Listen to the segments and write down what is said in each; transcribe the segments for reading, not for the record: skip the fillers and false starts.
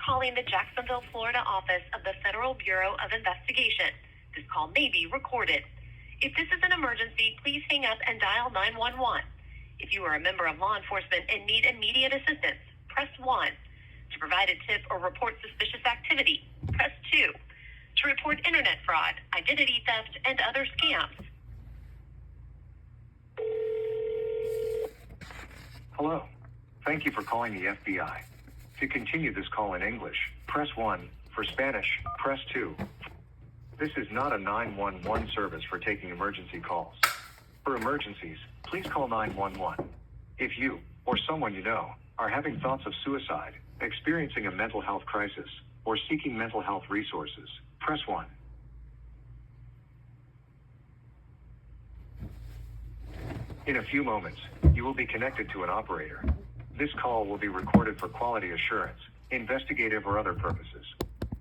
calling the Jacksonville, Florida office of the Federal Bureau of Investigation. This call may be recorded. If this is an emergency, please hang up and dial 911. If you are a member of law enforcement and need immediate assistance, press 1. To provide a tip or report suspicious activity, press 2. To report internet fraud, identity theft, and other scams. Hello. Thank you for calling the FBI. To continue this call in English, press 1. For Spanish, press 2. This is not a 911 service for taking emergency calls. For emergencies, please call 911. If you, or someone you know, are having thoughts of suicide, experiencing a mental health crisis, or seeking mental health resources, press 1. In a few moments, you will be connected to an operator. This call will be recorded for quality assurance, investigative or other purposes.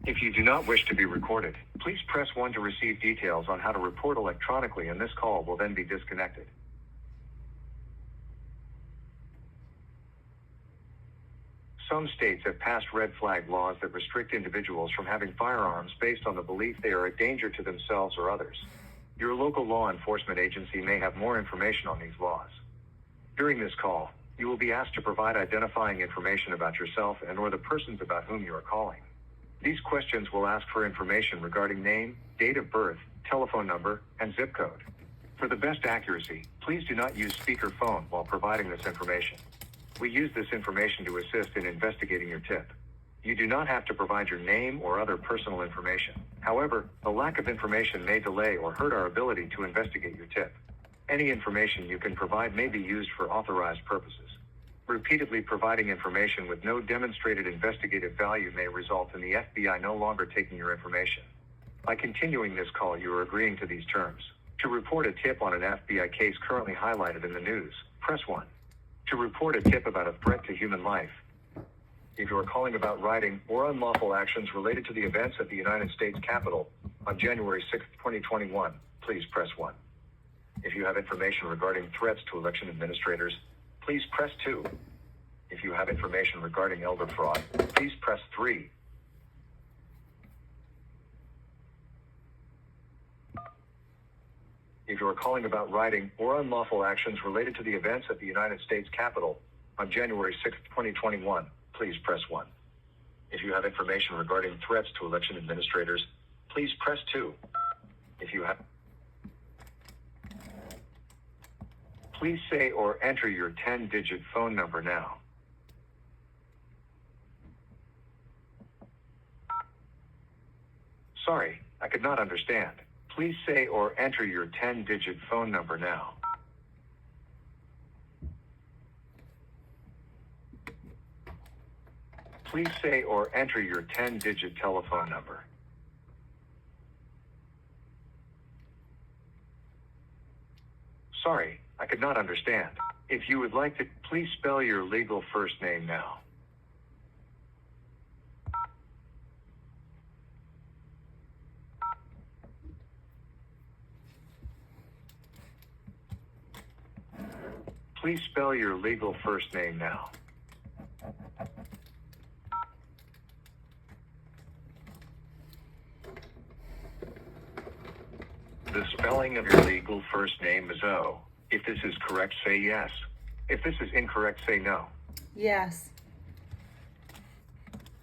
If you do not wish to be recorded, please press 1 to receive details on how to report electronically, and this call will then be disconnected. Some states have passed red flag laws that restrict individuals from having firearms based on the belief they are a danger to themselves or others. Your local law enforcement agency may have more information on these laws. During this call, you will be asked to provide identifying information about yourself and or the persons about whom you are calling. These questions will ask for information regarding name, date of birth, telephone number, and zip code. For the best accuracy, please do not use speakerphone while providing this information. We use this information to assist in investigating your tip. You do not have to provide your name or other personal information. However, the lack of information may delay or hurt our ability to investigate your tip. Any information you can provide may be used for authorized purposes. Repeatedly providing information with no demonstrated investigative value may result in the FBI no longer taking your information. By continuing this call, you are agreeing to these terms. To report a tip on an FBI case currently highlighted in the news, press 1. To report a tip about a threat to human life. If you are calling about rioting or unlawful actions related to the events at the United States Capitol on January 6, 2021, please press 1. If you have information regarding threats to election administrators, please press 2. If you have information regarding elder fraud, please press 3. If you are calling about rioting or unlawful actions related to the events at the United States Capitol on January 6, 2021, please press 1. If you have information regarding threats to election administrators, please press 2. If you have... Please say or enter your 10-digit phone number now. Sorry, I could not understand. Please say or enter your 10-digit phone number now. Please say or enter your 10-digit telephone number. Sorry, I could not understand. If you would like to, please spell your legal first name now. Please spell your legal first name now. The spelling of your legal first name is O. If this is correct, say yes. If this is incorrect, say no. Yes.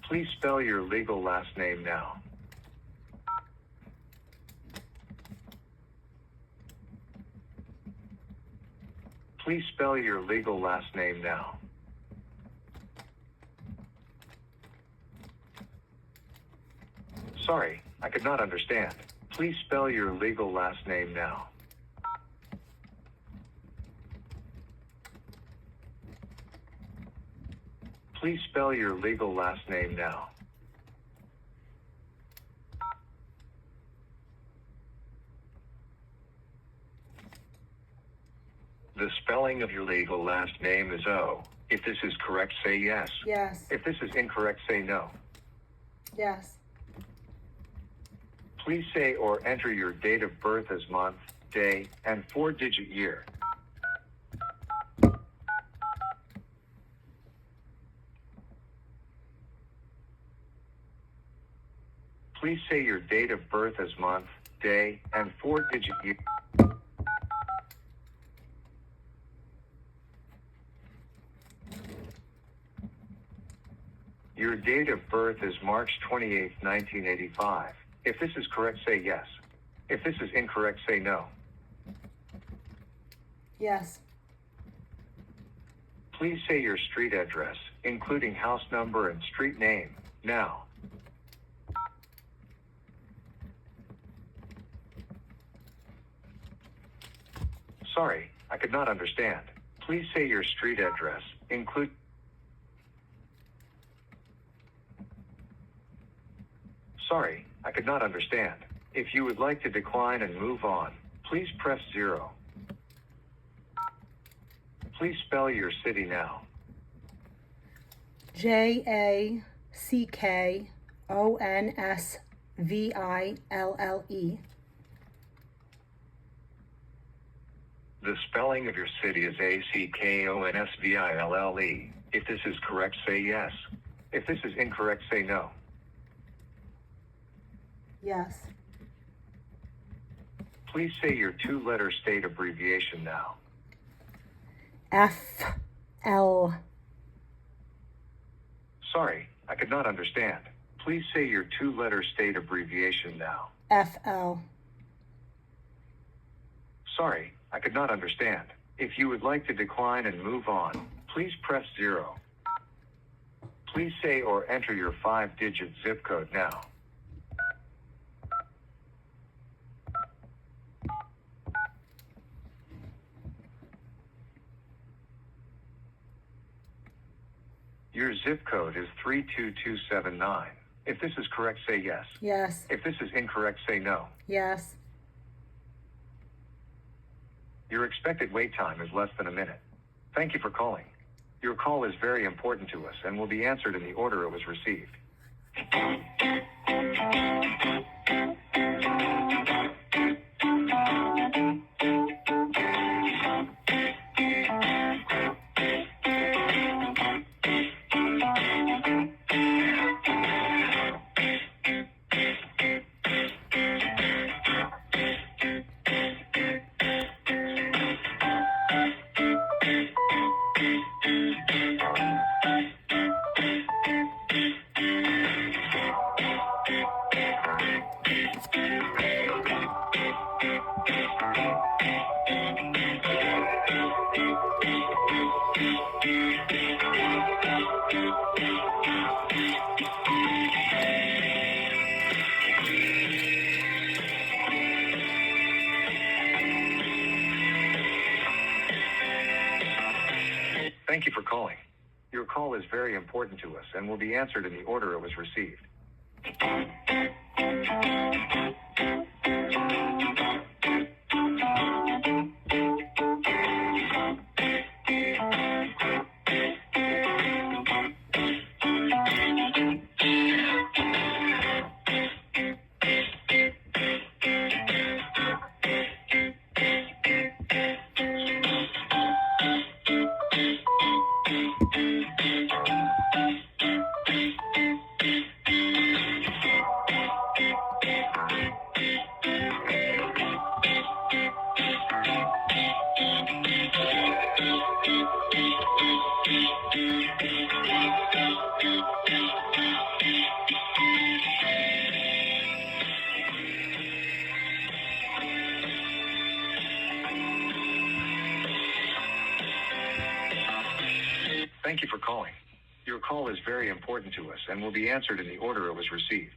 Please spell your legal last name now. Please spell your legal last name now. Sorry, I could not understand. Please spell your legal last name now. Please spell your legal last name now. The spelling of your legal last name is O. If this is correct, say yes. Yes. If this is incorrect, say no. Yes. Please say or enter your date of birth as month, day, and 4-digit year. Please say your date of birth as month, day, and four-digit year. Your date of birth is March 28, 1985. If this is correct, say yes. If this is incorrect, say no. Yes. Please say your street address, including house number and street name, now. Sorry, I could not understand. Please say your street address, include. Sorry, I could not understand. If you would like to decline and move on, please press 0. Please spell your city now. JACKONSVILLE. The spelling of your city is ACKONSVILLE. If this is correct, say yes. If this is incorrect, say no. Yes. Please say your two-letter state abbreviation now. FL. Sorry, I could not understand. Please say your two-letter state abbreviation now. FL. Sorry, I could not understand. If you would like to decline and move on, please press 0. Please say or enter your 5-digit zip code now. Your zip code is 32279. If this is correct, say yes. Yes. If this is incorrect, say no. Yes. Your expected wait time is less than a minute. Thank you for calling. Your call is very important to us and will be answered in the order it was received. Thank you for calling. Your call is very important to us and will be answered in the order it was received. Thank you for calling. Your call is very important to us and will be answered in the order it was received.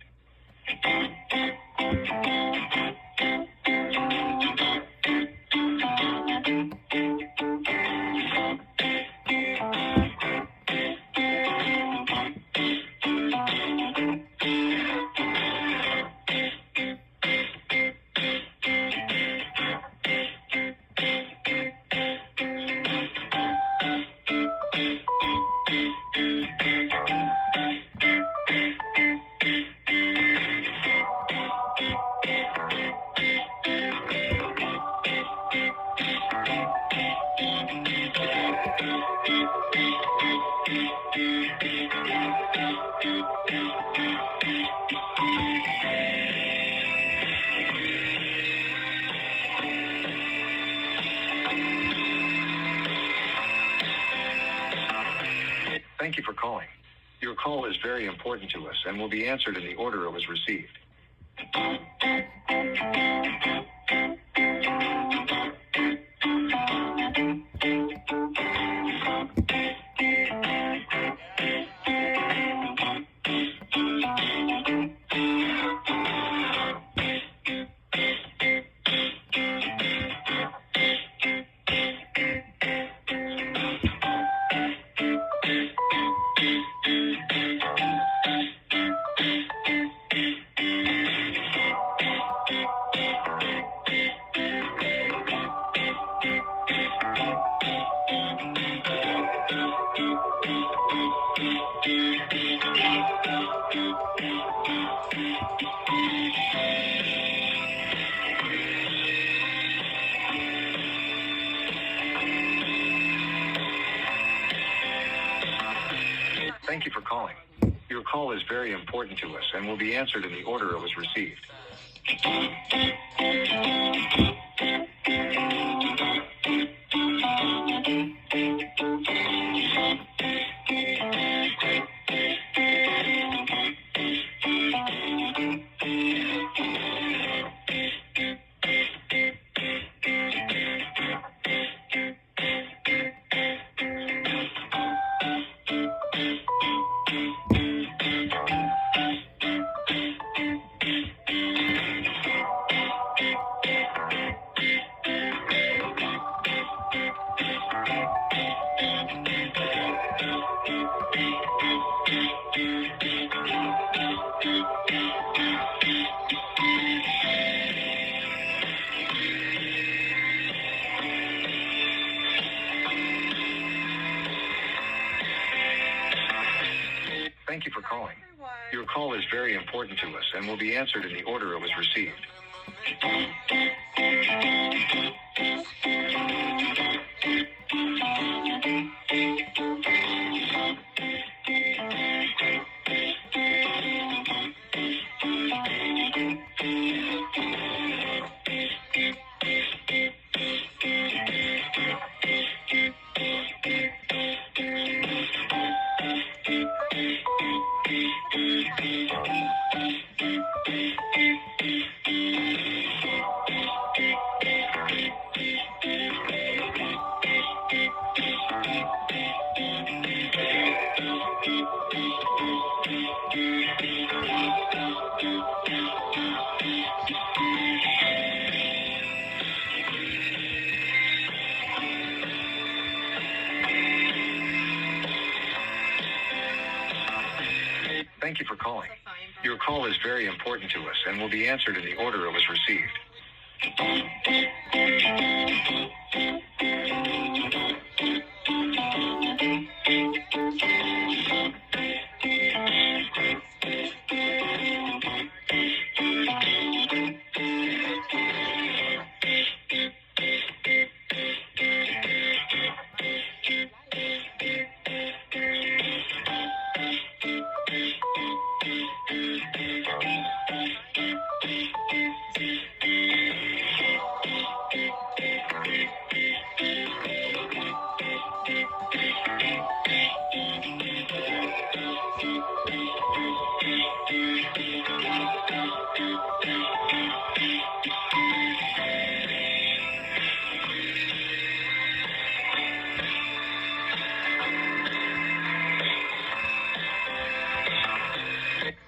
Thank you for calling. Your call is very important to us and will be answered in the order it was received. Thank you for calling. Your call is very important to us and will be answered in the order it was received. Thank you for calling. Your call is very important to us and will be answered in the order it was received. Thank you for calling. Your call is very important to us and will be answered in the order it was received.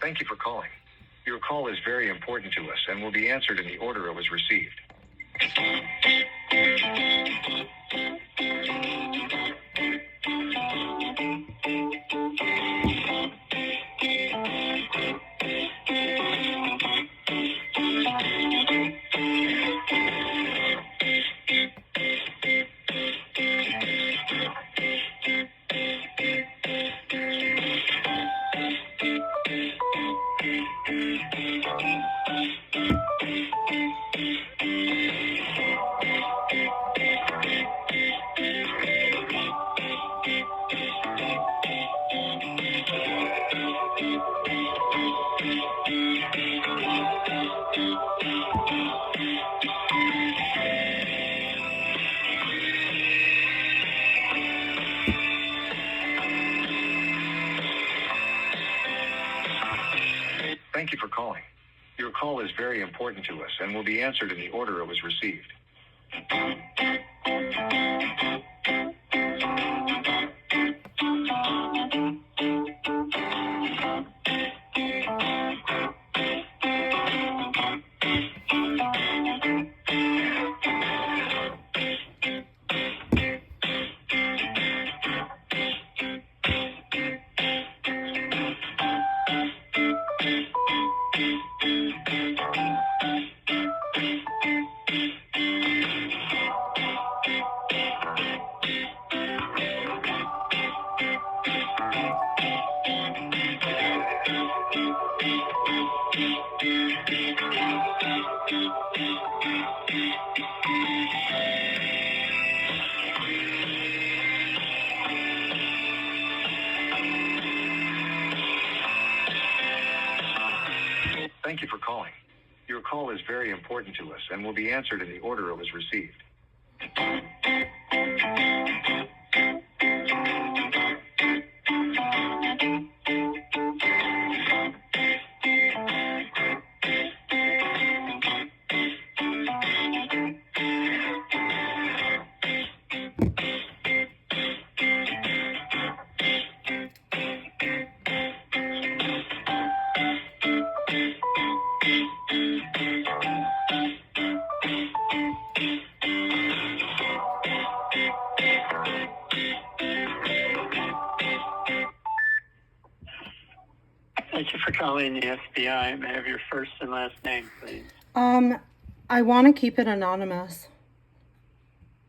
Thank you for calling. Your call is very important to us and will be answered in the order it was received. Thank you for calling. Your call is very important to us and will be answered in the order it was received. Thank you for calling. Your call is very important to us and will be answered in the order it was received. Thank you for calling the FBI. May I have your first and last name, please? I want to keep it anonymous.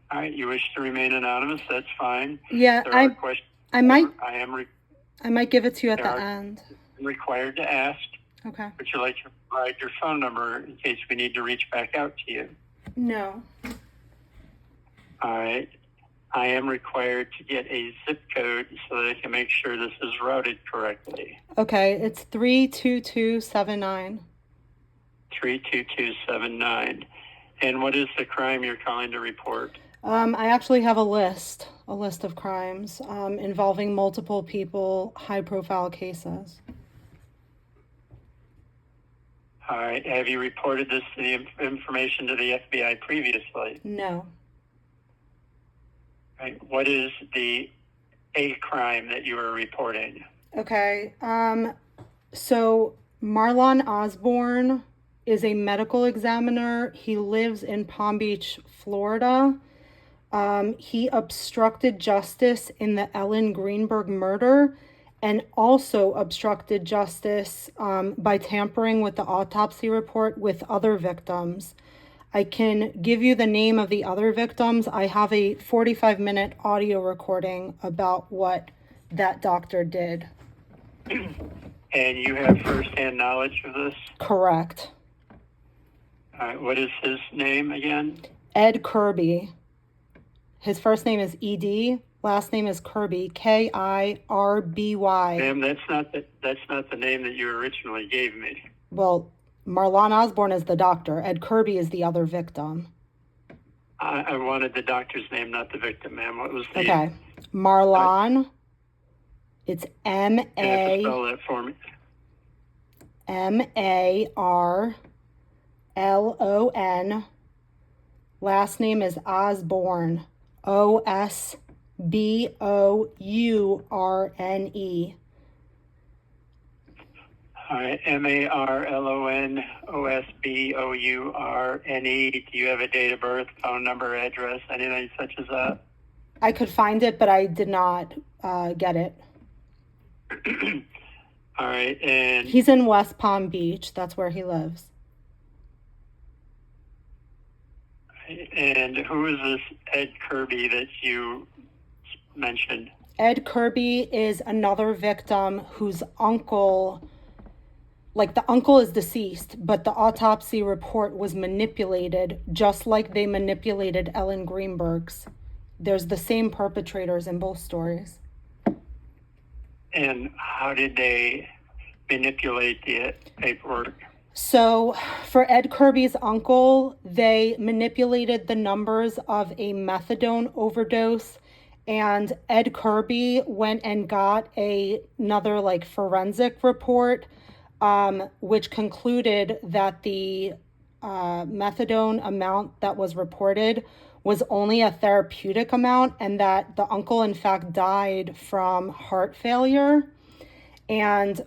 All right, you wish to remain anonymous? That's fine. Yeah, There are questions I might I am I might give it to you at There the are- end. required to ask. Okay. Would you like to provide your phone number in case we need to reach back out to you? No. All right. I am required to get a zip code so that I can make sure this is routed correctly. Okay, it's 32279. 32279. And what is the crime you're calling to report? I actually have a list of crimes involving multiple people, high-profile cases. All right. Have you reported this to the information to the FBI previously? No. Right. What is a crime that you are reporting? Okay. So Marlon Osborne is a medical examiner. He lives in Palm Beach, Florida. He obstructed justice in the Ellen Greenberg murder and also obstructed justice by tampering with the autopsy report with other victims. I can give you the name of the other victims. I have a 45-minute audio recording about what that doctor did. And you have firsthand knowledge of this? Correct. All right. What is his name again? Ed Kirby. His first name is E.D., last name is Kirby, Kirby. Ma'am, that's not the name that you originally gave me. Well, Marlon Osborne is the doctor. Ed Kirby is the other victim. I wanted the doctor's name, not the victim, ma'am. What was the... Okay. Marlon. It's You have to spell that for me. Marlon. Last name is Osborne. Osbourne. All right. MARLONOSBOURNE. Do you have a date of birth, phone number, address, anything such as that? I could find it, but I did not get it. All right. And He's in West Palm Beach. That's where he lives. who is this Ed Kirby that you mentioned? Ed Kirby is another victim whose uncle, like the uncle is deceased, but the autopsy report was manipulated just like they manipulated Ellen Greenberg's. There's the same perpetrators in both stories. And how did they manipulate the paperwork? So for Ed Kirby's uncle, they manipulated the numbers of a methadone overdose, and Ed Kirby went and got another like forensic report which concluded that the methadone amount that was reported was only a therapeutic amount, and that the uncle, in fact, died from heart failure. And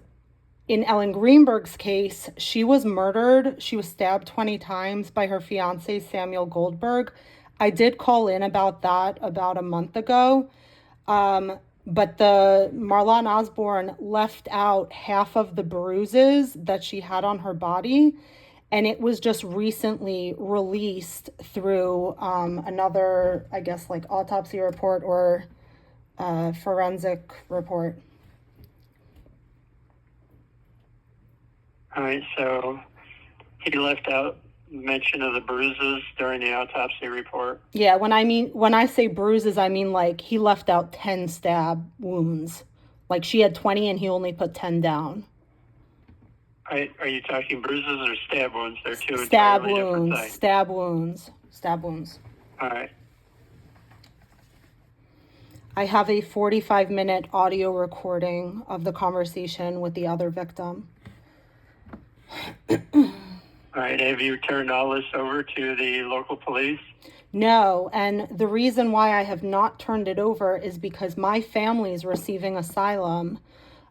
in Ellen Greenberg's case, she was murdered. She was stabbed 20 times by her fiance, Samuel Goldberg. I did call in about that about a month ago. But the Marlon Osborne left out half of the bruises that she had on her body. And it was just recently released through another, I guess, like autopsy report or forensic report. All right, so he left out mention of the bruises during the autopsy report. Yeah, when I say bruises, I mean like he left out 10 stab wounds. Like she had 20 and he only put 10 down. Are you talking bruises or stab wounds? They're two Stab entirely different wounds, things. stab wounds, stab wounds. All right. I have a 45-minute audio recording of the conversation with the other victim. All right, have you turned all this over to the local police? No, and the reason why I have not turned it over is because my family is receiving asylum.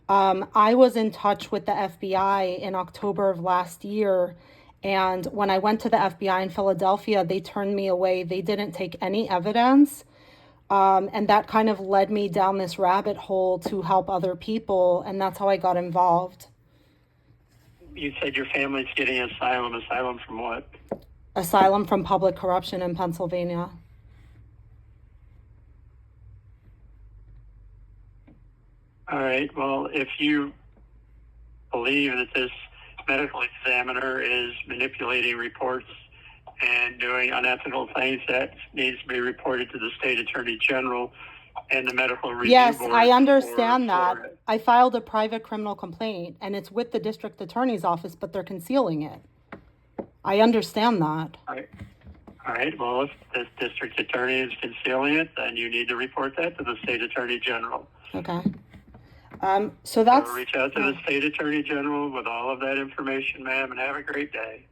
I was in touch with the FBI in October of last year, and when I went to the FBI in Philadelphia, they turned me away. They didn't take any evidence, and that kind of led me down this rabbit hole to help other people, and that's how I got involved. You said your family's getting asylum. Asylum from what? Asylum from public corruption in Pennsylvania. All right, well, if you believe that this medical examiner is manipulating reports and doing unethical things, that needs to be reported to the state attorney general and the medical review Yes, board. I understand that. for- I filed a private criminal complaint and it's with the district attorney's office, but they're concealing it. I understand that. All right, well, if this district attorney is concealing it, then you need to report that to the state attorney general. Okay. So that's... So reach out to the state attorney general with all of that information, ma'am, and have a great day.